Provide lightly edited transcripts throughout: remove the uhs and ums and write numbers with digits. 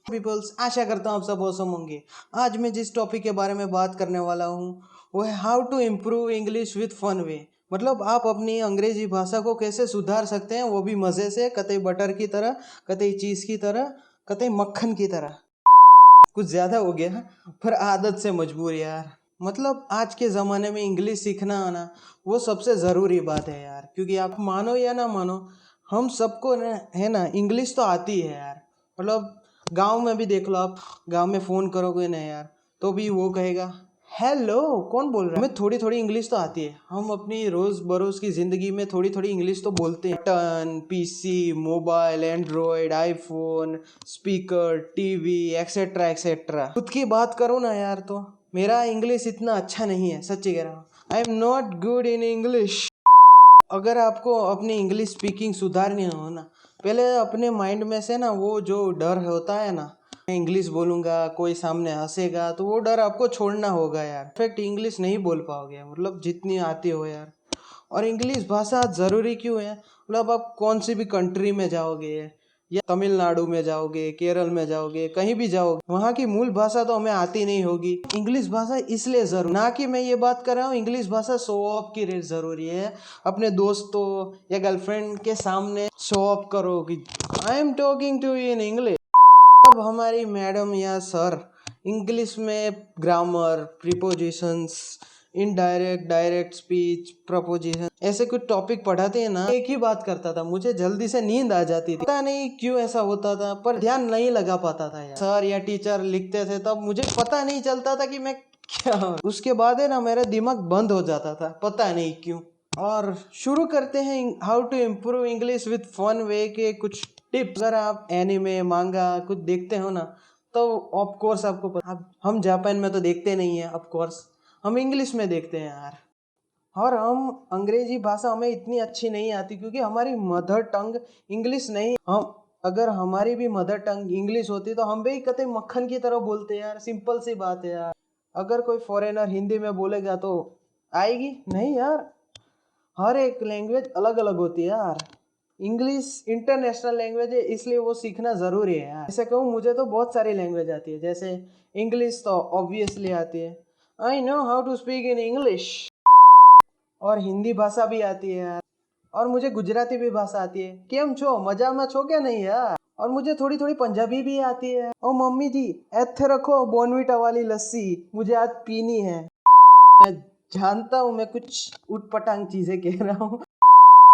Peoples, आशा करता हूँ आप सब औसम होंगे। आज मैं जिस टॉपिक के बारे में बात करने वाला हूँ वो है how to improve English with fun way. मतलब आप अपनी अंग्रेजी भाषा को कैसे सुधार सकते हैं, वो भी मज़े से, कतई बटर की तरह, कतई चीज़ की तरह, कतई मक्खन की तरह। कुछ ज़्यादा हो गया पर आदत से मजबूर यार। मतलब आज के ज़माने में इंग्लिश सीखना आना वो सबसे ज़रूरी बात है यार, क्योंकि आप मानो या ना मानो हम सबको है ना इंग्लिश तो आती है यार। मतलब गांव में भी देख लो, आप गांव में फ़ोन करोगे ना यार तो भी वो कहेगा हेलो कौन बोल रहा है। हमें थोड़ी थोड़ी इंग्लिश तो आती है, हम अपनी रोज़ बरोज़ की ज़िंदगी में थोड़ी थोड़ी इंग्लिश तो बोलते हैं। Button, PC, mobile, Android, iPhone, speaker, TV, etcetera etcetera. खुद की बात करूँ ना यार तो मेरा इंग्लिश इतना अच्छा नहीं है, सच्ची कह रहा हूँ। I am not good in English. अगर आपको अपनी इंग्लिश स्पीकिंग सुधारनी हो ना, पहले अपने माइंड में से ना वो जो डर होता है ना, मैं इंग्लिश बोलूँगा कोई सामने हंसेगा, तो वो डर आपको छोड़ना होगा यार। परफेक्ट इंग्लिश नहीं बोल पाओगे, मतलब जितनी आती हो यार। और इंग्लिश भाषा ज़रूरी क्यों है, मतलब आप कौन सी भी कंट्री में जाओगे या तमिलनाडु में जाओगे, केरल में जाओगे, कहीं भी जाओगे, वहाँ की मूल भाषा तो हमें आती नहीं होगी। इंग्लिश भाषा इसलिए ज़रूर ना, कि मैं ये बात कर रहा हूँ इंग्लिश भाषा शो ऑफ की लिए ज़रूरी है, अपने दोस्तों या गर्लफ्रेंड के सामने शो ऑफ करो कि I am talking to you in English. अब हमारी मैडम या सर इंग्लिश में grammar, prepositions, indirect, direct speech, proposition, ऐसे कुछ टॉपिक पढ़ाते हैं ना, एक ही बात करता था, मुझे जल्दी से नींद आ जाती थी। पता नहीं क्यों ऐसा होता था, पर ध्यान नहीं लगा पाता था यार। सर या टीचर लिखते थे तब मुझे पता नहीं चलता था कि मैं क्या हूँ। उसके बाद है ना मेरा दिमाग बंद हो जाता था, पता नहीं क्यों। और शुरू करते हैं how to improve English with fun way के कुछ टिप्स। अगर आप एनिमे, मांगा कुछ देखते हो ना, तो ऑफ कोर्स आपको पता, हम जापान में तो देखते नहीं है, ऑफ कोर्स हम इंग्लिश में देखते हैं यार। और हम अंग्रेजी भाषा हमें इतनी अच्छी नहीं आती, क्योंकि हमारी मदर टंग इंग्लिश नहीं। हम अगर हमारी भी मदर टंग इंग्लिश होती तो हम भी कतई मक्खन की तरह बोलते यार। सिंपल सी बात है यार। अगर कोई फॉरेनर हिंदी में बोलेगा तो आएगी नहीं यार। हर एक लैंग्वेज अलग अलग होती है यार। इंग्लिश इंटरनेशनल लैंग्वेज है, इसलिए वो सीखना ज़रूरी है यार। ऐसे कहूँ मुझे तो बहुत सारी लैंग्वेज आती है, जैसे इंग्लिश तो ऑब्वियसली आती है, I know how to speak in English. और हिंदी भाषा भी आती है यार। और मुझे गुजराती भी भाषा आती है। केम छो, मजा में छो क्या नहीं यार। और मुझे थोड़ी थोड़ी पंजाबी भी आती है। और मम्मी जी ऐथे रखो बॉर्नविटा वाली लस्सी, मुझे आज पीनी है। मैं जानता हूँ मैं कुछ उटपटांग चीज़ें कह रहा हूँ,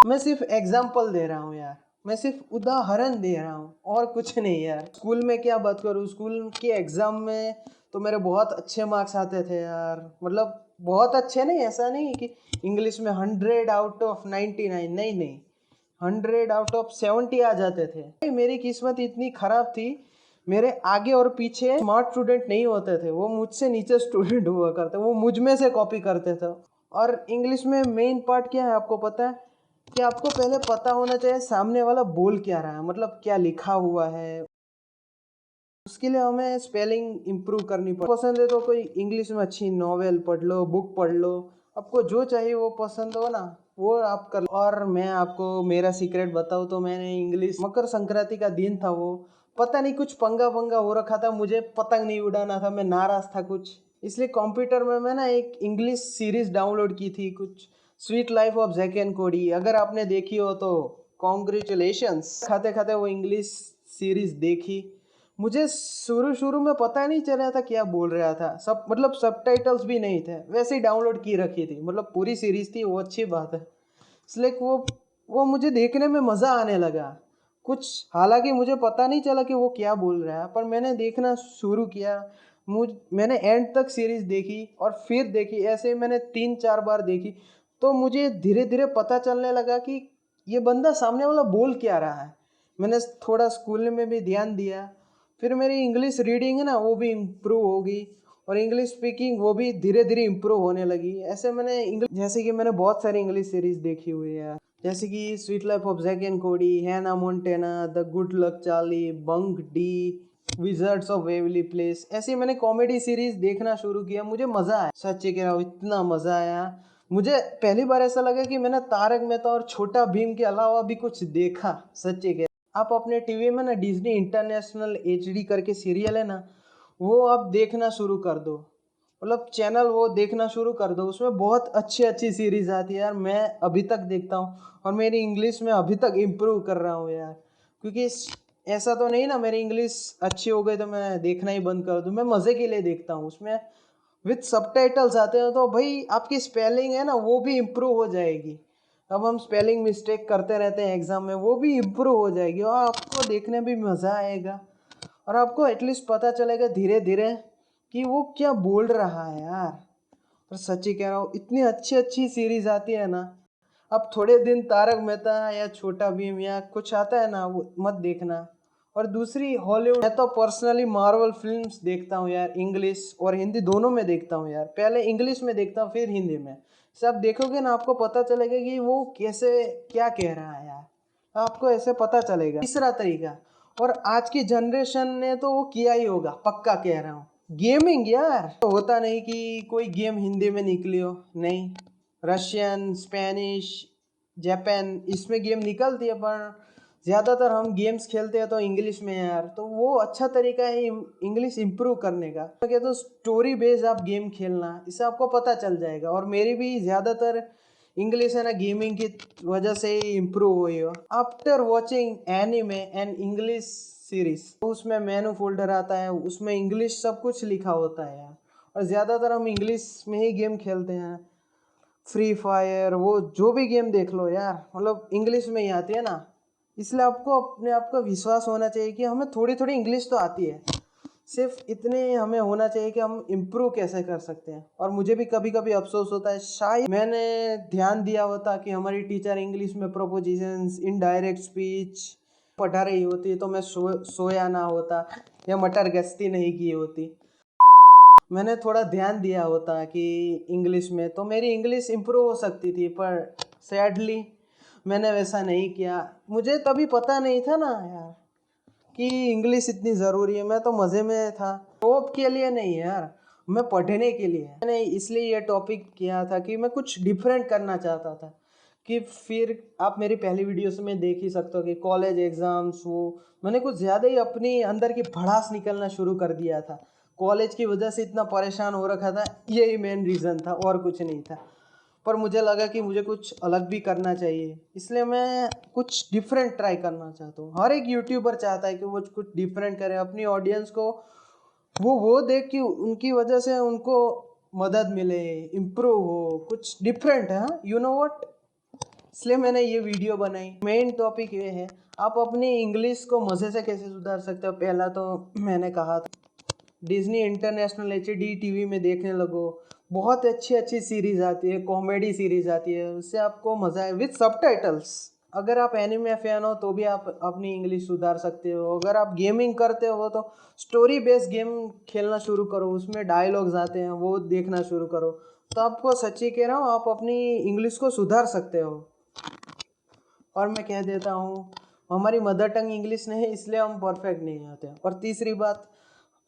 मैं सिर्फ एग्जाम्पल दे रहा हूँ यार, मैं सिर्फ उदाहरण दे रहा हूँ और कुछ नहीं यार। स्कूल में क्या बात करूँ, स्कूल के एग्ज़ाम में तो मेरे बहुत अच्छे मार्क्स आते थे यार। मतलब बहुत अच्छे नहीं, ऐसा नहीं कि इंग्लिश में 100 आउट ऑफ 99, नहीं नहीं, 100 आउट ऑफ 70 आ जाते थे। मेरी किस्मत इतनी ख़राब थी, मेरे आगे और पीछे स्मार्ट स्टूडेंट नहीं होते थे, वो मुझसे नीचे स्टूडेंट हुआ करते, वो मुझ में से कॉपी करते थे। और इंग्लिश में मेन पार्ट क्या है आपको पता है, कि आपको पहले पता होना चाहिए सामने वाला बोल क्या रहा है, मतलब क्या लिखा हुआ है। उसके लिए हमें स्पेलिंग इम्प्रूव करनी पड़ती। पसंद है तो कोई इंग्लिश में अच्छी नॉवेल पढ़ लो, बुक पढ़ लो, आपको जो चाहिए वो पसंद हो ना वो आप कर लो। और मैं आपको मेरा सीक्रेट बताऊँ तो मैंने इंग्लिश, मकर संक्रांति का दिन था, वो पता नहीं कुछ पंगा पंगा हो रखा था, मुझे पतंग नहीं उड़ाना था, मैं नाराज़ था कुछ, इसलिए कंप्यूटर में मैं ना एक इंग्लिश सीरीज़ डाउनलोड की थी, कुछ Suite Life of Zack and Cody. अगर आपने देखी हो तो कॉन्ग्रेचुलेशंस। खाते खाते वो इंग्लिश सीरीज़ देखी। मुझे शुरू शुरू में पता नहीं चला था क्या बोल रहा था, सब मतलब सबटाइटल्स भी नहीं थे, वैसे ही डाउनलोड की रखी थी, मतलब पूरी सीरीज़ थी वो, अच्छी बात है। इसलिए वो मुझे देखने में मज़ा आने लगा कुछ। हालांकि मुझे पता नहीं चला कि वो क्या बोल रहा है, पर मैंने देखना शुरू किया। मैंने एंड तक सीरीज़ देखी और फिर देखी, ऐसे मैंने 3-4 बार देखी। तो मुझे धीरे धीरे पता चलने लगा कि ये बंदा सामने वाला बोल क्या रहा है। मैंने थोड़ा स्कूल में भी ध्यान दिया, फिर मेरी इंग्लिश रीडिंग है ना वो भी इम्प्रूव होगी, और इंग्लिश स्पीकिंग वो भी धीरे धीरे इम्प्रूव होने लगी। ऐसे मैंने इंग्लिश, जैसे कि मैंने बहुत सारी इंग्लिश सीरीज़ देखी हुई है, जैसे कि Sweet Life of Zack and Cody, Hannah Montana, the Good Luck Charlie, Bunk'd, Wizards of Waverly Place. ऐसी मैंने कॉमेडी सीरीज देखना शुरू किया, मुझे मज़ा आया, सच्ची कह रहा हूँ, इतना मज़ा आया। मुझे पहली बार ऐसा लगा कि मैंने तारक मेहता और छोटा भीम के अलावा भी कुछ देखा, सच्ची कह। आप अपने टीवी में ना डिज्नी इंटरनेशनल एचडी करके सीरियल है ना, वो आप देखना शुरू कर दो। मतलब चैनल वो देखना शुरू कर दो, उसमें बहुत अच्छी अच्छी सीरीज आती है यार। मैं अभी तक देखता हूँ और मेरी इंग्लिश में अभी तक इम्प्रूव कर रहा हूँ यार। क्योंकि ऐसा तो नहीं ना मेरी इंग्लिश अच्छी हो गई तो मैं देखना ही बंद कर दूँ। मैं मज़े के लिए देखता हूँ, उसमें विथ सबटाइटल्स आते हैं तो भाई आपकी स्पेलिंग है ना वो भी इम्प्रूव हो जाएगी। अब हम स्पेलिंग मिस्टेक करते रहते हैं एग्ज़ाम में, वो भी इम्प्रूव हो जाएगी और आपको देखने में भी मज़ा आएगा और आपको एटलीस्ट पता चलेगा धीरे धीरे कि वो क्या बोल रहा है यार। और सच्ची कह रहा हूँ, इतनी अच्छी अच्छी सीरीज आती है ना। अब थोड़े दिन तारक मेहता या छोटा भीम या कुछ आता है ना, वो मत देखना। और दूसरी हॉलीवुड, मैं तो पर्सनली मार्वल फिल्म्स देखता हूँ यार, इंग्लिश और हिंदी दोनों में देखता हूँ यार। पहले इंग्लिश में देखता हूँ फिर हिंदी में। सब देखोगे ना आपको पता चलेगा कि वो कैसे क्या कह रहा है यार, आपको ऐसे पता चलेगा। तीसरा तरीका, और आज की जनरेशन ने तो वो किया ही होगा, पक्का कह रहा हूँ, गेमिंग यार। तो होता नहीं कि कोई गेम हिंदी में निकली हो, नहीं। रशियन, स्पेनिश, जापान इसमें गेम निकलती है, पर ज़्यादातर हम गेम्स खेलते हैं तो इंग्लिश में यार। तो वो अच्छा तरीका है इंग्लिश इम्प्रूव करने का। तो क्या, तो स्टोरी बेस्ड आप गेम खेलना, इससे आपको पता चल जाएगा। और मेरी भी ज़्यादातर इंग्लिश है ना गेमिंग की वजह से ही इम्प्रूव हुई हो। After watching anime and English series, उसमें मेनू फोल्डर आता है, उसमें इंग्लिश सब कुछ लिखा होता है यार। और ज़्यादातर हम इंग्लिश में ही गेम खेलते हैं। फ्री फायर, वो जो भी गेम देख लो यार, मतलब इंग्लिश में ही आती है ना। इसलिए आपको अपने आप का विश्वास होना चाहिए कि हमें थोड़ी थोड़ी इंग्लिश तो आती है। सिर्फ इतने हमें होना चाहिए कि हम इम्प्रूव कैसे कर सकते हैं। और मुझे भी कभी कभी अफसोस होता है, शायद मैंने ध्यान दिया होता कि हमारी टीचर इंग्लिश में प्रोपोजिशंस, इनडायरेक्ट स्पीच पढ़ा रही होती तो मैं सोया ना होता या मटर गश्ती नहीं की होती। मैंने थोड़ा ध्यान दिया होता कि इंग्लिश में, तो मेरी इंग्लिश इम्प्रूव हो सकती थी। पर सैडली मैंने वैसा नहीं किया। मुझे तभी पता नहीं था ना यार कि इंग्लिश इतनी ज़रूरी है। मैं तो मज़े में था, टॉप के लिए नहीं यार, मैं पढ़ने के लिए। मैंने इसलिए ये टॉपिक किया था कि मैं कुछ डिफरेंट करना चाहता था। कि फिर आप मेरी पहली वीडियो से मैं देख ही सकते हो कि कॉलेज एग्ज़ाम्स, वो मैंने कुछ ज़्यादा ही अपनी अंदर की भड़ास निकलना शुरू कर दिया था। कॉलेज की वजह से इतना परेशान हो रखा था, यही मेन रीज़न था और कुछ नहीं था। पर मुझे लगा कि मुझे कुछ अलग भी करना चाहिए, इसलिए मैं कुछ डिफरेंट ट्राई करना चाहता हूँ। हर एक यूट्यूबर चाहता है कि वो कुछ डिफरेंट करे, अपनी ऑडियंस को वो देख कि उनकी वजह से उनको मदद मिले, इम्प्रूव हो, कुछ डिफरेंट है, यू नो व्हाट। इसलिए मैंने ये वीडियो बनाई। मेन टॉपिक ये है, आप अपनी इंग्लिश को मज़े से कैसे सुधार सकते हो। पहला तो मैंने कहा था, डिज्नी इंटरनेशनल एचडी टीवी में देखने लगो। बहुत अच्छी अच्छी सीरीज आती है, कॉमेडी सीरीज आती है, उससे आपको मज़ा है विद सबटाइटल्स। अगर आप एनिमे फैन हो तो भी आप अपनी इंग्लिश सुधार सकते हो। अगर आप गेमिंग करते हो तो स्टोरी बेस्ड गेम खेलना शुरू करो, उसमें डायलॉग्स आते हैं, वो देखना शुरू करो। तो आपको सच्ची कह रहा हूँ, आप अपनी इंग्लिश को सुधार सकते हो। और मैं कह देता हूँ, हमारी मदर टंग इंग्लिश नहीं है, इसलिए हम परफेक्ट नहीं होते। और तीसरी बात,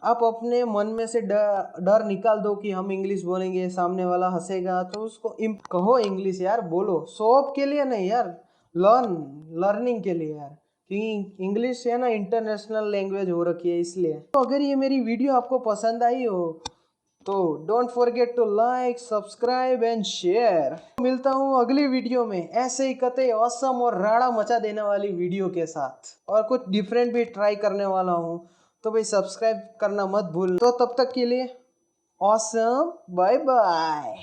आप अपने मन में से डर निकाल दो कि हम इंग्लिश बोलेंगे सामने वाला हंसेगा, तो उसको कहो इंग्लिश यार, बोलो। शो ऑफ के लिए नहीं यार, लर्निंग के लिए यार। क्योंकि इंग्लिश है ना इंटरनेशनल लैंग्वेज हो रखी है, इसलिए। तो अगर ये मेरी वीडियो आपको पसंद आई हो तो don't forget to like, subscribe and share. मिलता हूँ अगली वीडियो में ऐसे ही कते ऑसम और राड़ा मचा देने वाली वीडियो के साथ, और कुछ डिफरेंट भी ट्राई करने वाला हूँ। तो भाई सब्सक्राइब करना मत भूल। तो तब तक के लिए ऑसम, बाय बाय।